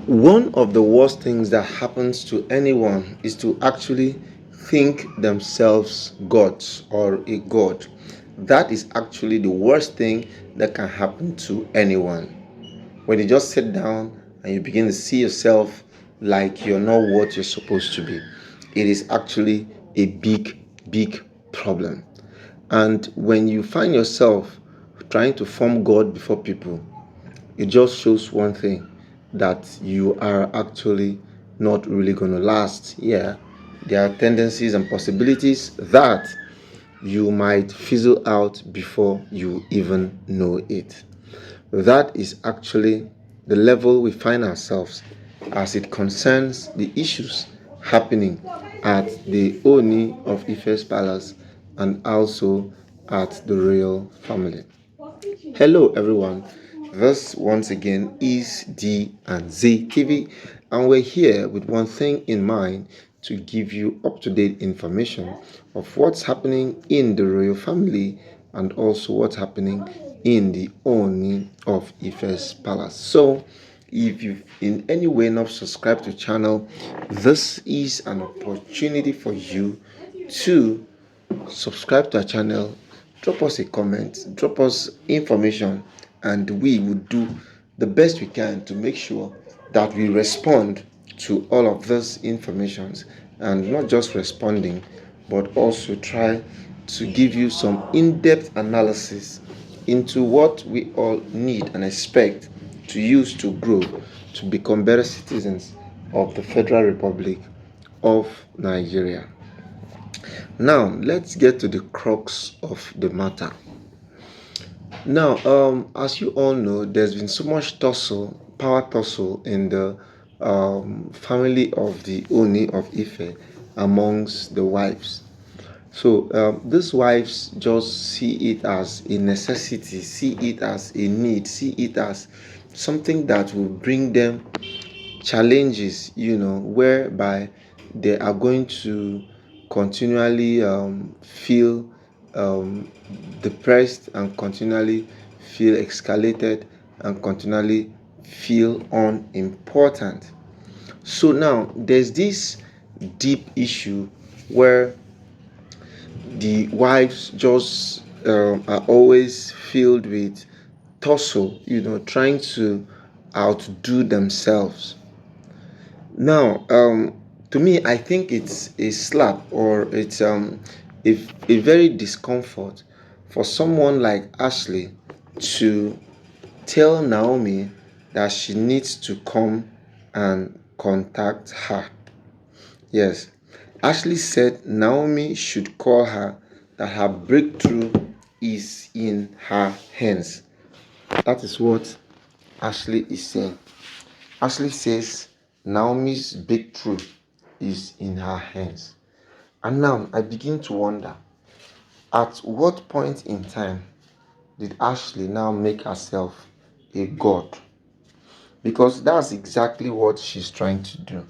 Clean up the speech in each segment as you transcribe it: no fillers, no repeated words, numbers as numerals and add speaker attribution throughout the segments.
Speaker 1: One of the worst things that happens to anyone is to actually think themselves gods or a god. That is actually the worst thing that can happen to anyone. When you just sit down and you begin to see yourself like you're not what you're supposed to be, it is actually a big, big problem. And when you find yourself trying to form God before people, it just shows one thing, that you are actually not really going to last. Yeah, there are tendencies and possibilities that you might fizzle out before you even know it. That is actually the level we find ourselves as it concerns the issues happening at the Oni of Ife's palace and also at the royal family. Hello, everyone. This once again is D and Z TV, and we're here with one thing in mind, to give you up to date information of what's happening in the royal family and also what's happening in the Oni of Ife's palace. So, if you've in any way not subscribed to the channel, this is an opportunity for you to subscribe to our channel, drop us a comment, drop us information, and we will do the best we can to make sure that we respond to all of these informations, and not just responding, but also try to give you some in-depth analysis into what we all need and expect to use to grow, to become better citizens of the Federal Republic of Nigeria. Now, let's get to the crux of the matter. Now, as you all know, there's been so much tussle, power tussle in the family of the Oni of Ife amongst the wives. So these wives just see it as a necessity, see it as a need, see it as something that will bring them challenges, whereby they are going to continually feel um, depressed and continually feel escalated and continually feel unimportant. So now there's this deep issue where the wives just are always filled with tussle, trying to outdo themselves. Now, to me, I think it's a slap, or it's a very discomfort for someone like Ashley to tell Naomi that she needs to come and contact her. Yes, Ashley said Naomi should call her, that her breakthrough is in her hands. That is what Ashley is saying. Ashley says Naomi's breakthrough is in her hands. And now I begin to wonder, at what point in time did Ashley now make herself a god? Because that's exactly what she's trying to do.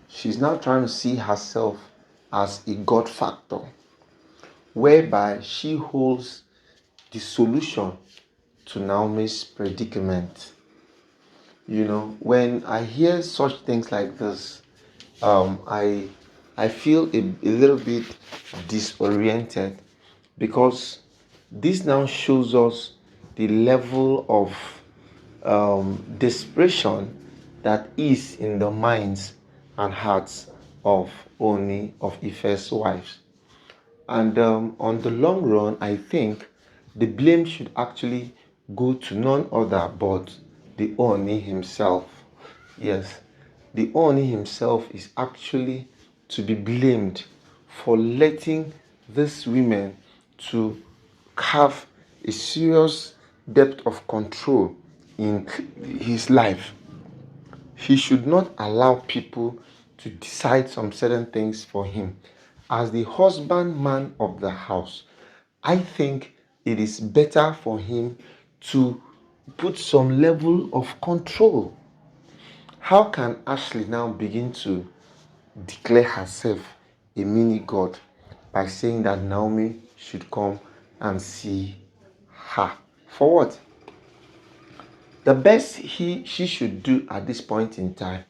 Speaker 1: She's now trying to see herself as a god factor, whereby she holds the solution to Naomi's predicament. When I hear such things like this, I feel a little bit disoriented, because this now shows us the level of desperation that is in the minds and hearts of Oni of Ife's wives. And on the long run, I think the blame should actually go to none other but the Oni himself. Yes, the Oni himself is actually to be blamed for letting these women to have a serious depth of control in his life. He should not allow people to decide some certain things for him. As the husbandman of the house, I think it is better for him to put some level of control. How can Ashley now begin to declare herself a mini god by saying that Naomi should come and see her? For what? The best she should do at this point in time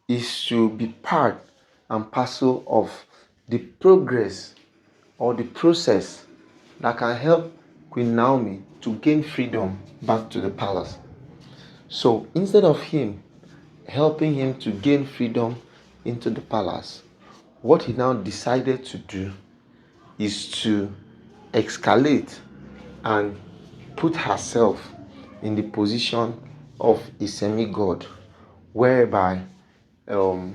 Speaker 1: is to be part and parcel of the progress or the process that can help Queen Naomi to gain freedom back to the palace. So instead of him helping him to gain freedom into the palace, what he now decided to do is to escalate and put herself in the position of a semi-god, whereby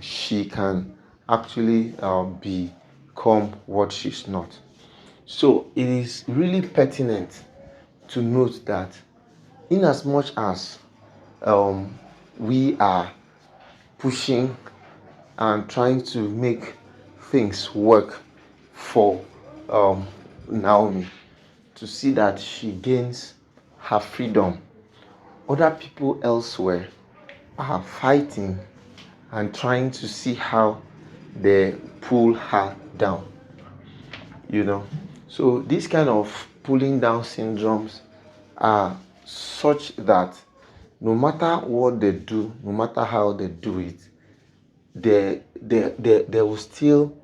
Speaker 1: she can actually become what she's not. So it is really pertinent to note that in as much as we are pushing and trying to make things work for Naomi to see that she gains her freedom, other people elsewhere are fighting and trying to see how they pull her down. So these kind of pulling down syndromes are such that no matter what they do, no matter how they do it, there will still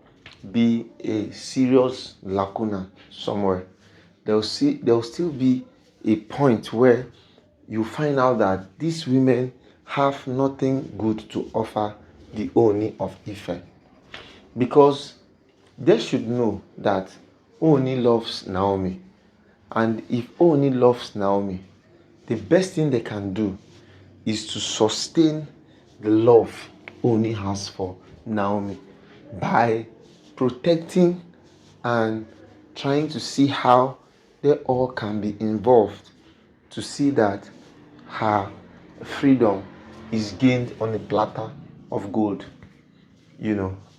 Speaker 1: be a serious lacuna somewhere. There will still be a point where you find out that these women have nothing good to offer the Ooni of Ife, because they should know that Ooni loves Naomi, and if Ooni loves Naomi, the best thing they can do is to sustain the love Ooni has for Naomi by protecting and trying to see how they all can be involved to see that her freedom is gained on a platter of gold.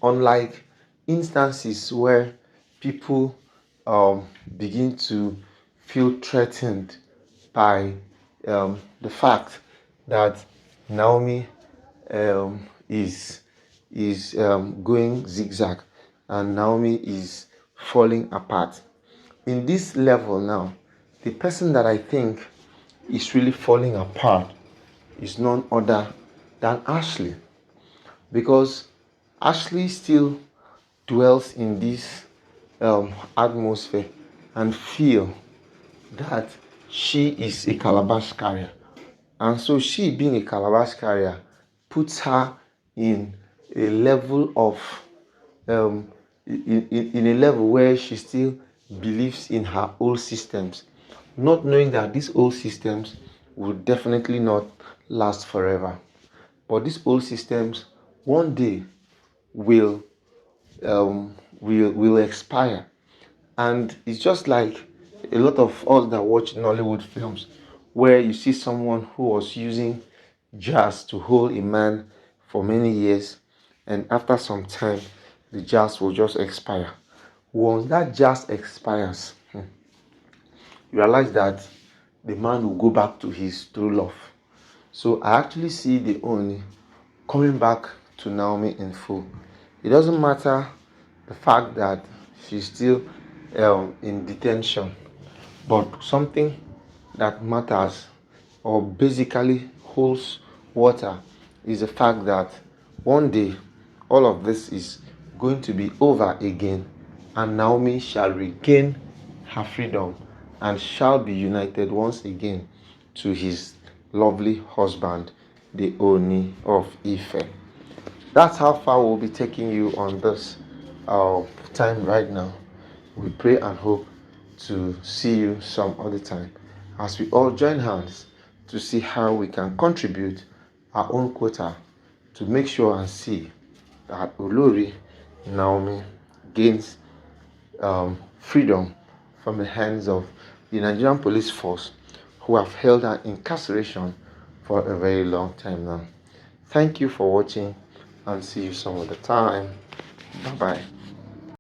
Speaker 1: Unlike instances where people begin to feel threatened by the fact that Naomi is going zigzag and Naomi is falling apart. In this level now, the person that I think is really falling apart is none other than Ashley, because Ashley still dwells in this atmosphere and feel that she is a calabash carrier, and so she being a calabash carrier puts her in a level of in a level where she still believes in her old systems, not knowing that these old systems will definitely not last forever. But these old systems one day will expire. And it's just like a lot of us that watch Nollywood films, where you see someone who was using jazz to hold a man for many years, and after some time the jazz will just expire. Once that jazz expires, you realize that the man will go back to his true love. So I actually see the Oni coming back to Naomi in full. It doesn't matter the fact that she's still in detention, but something that matters or basically holds water is the fact that one day all of this is going to be over again, and Naomi shall regain her freedom and shall be united once again to his lovely husband, the Oni of Ife. That's how far we'll be taking you on this time right now. We pray and hope to see you some other time as we all join hands to see how we can contribute our own quota to make sure and see that Olori Naomi gains freedom from the hands of the Nigerian police force, who have held her incarceration for a very long time now. Thank you for watching, and see you some other time. Bye bye.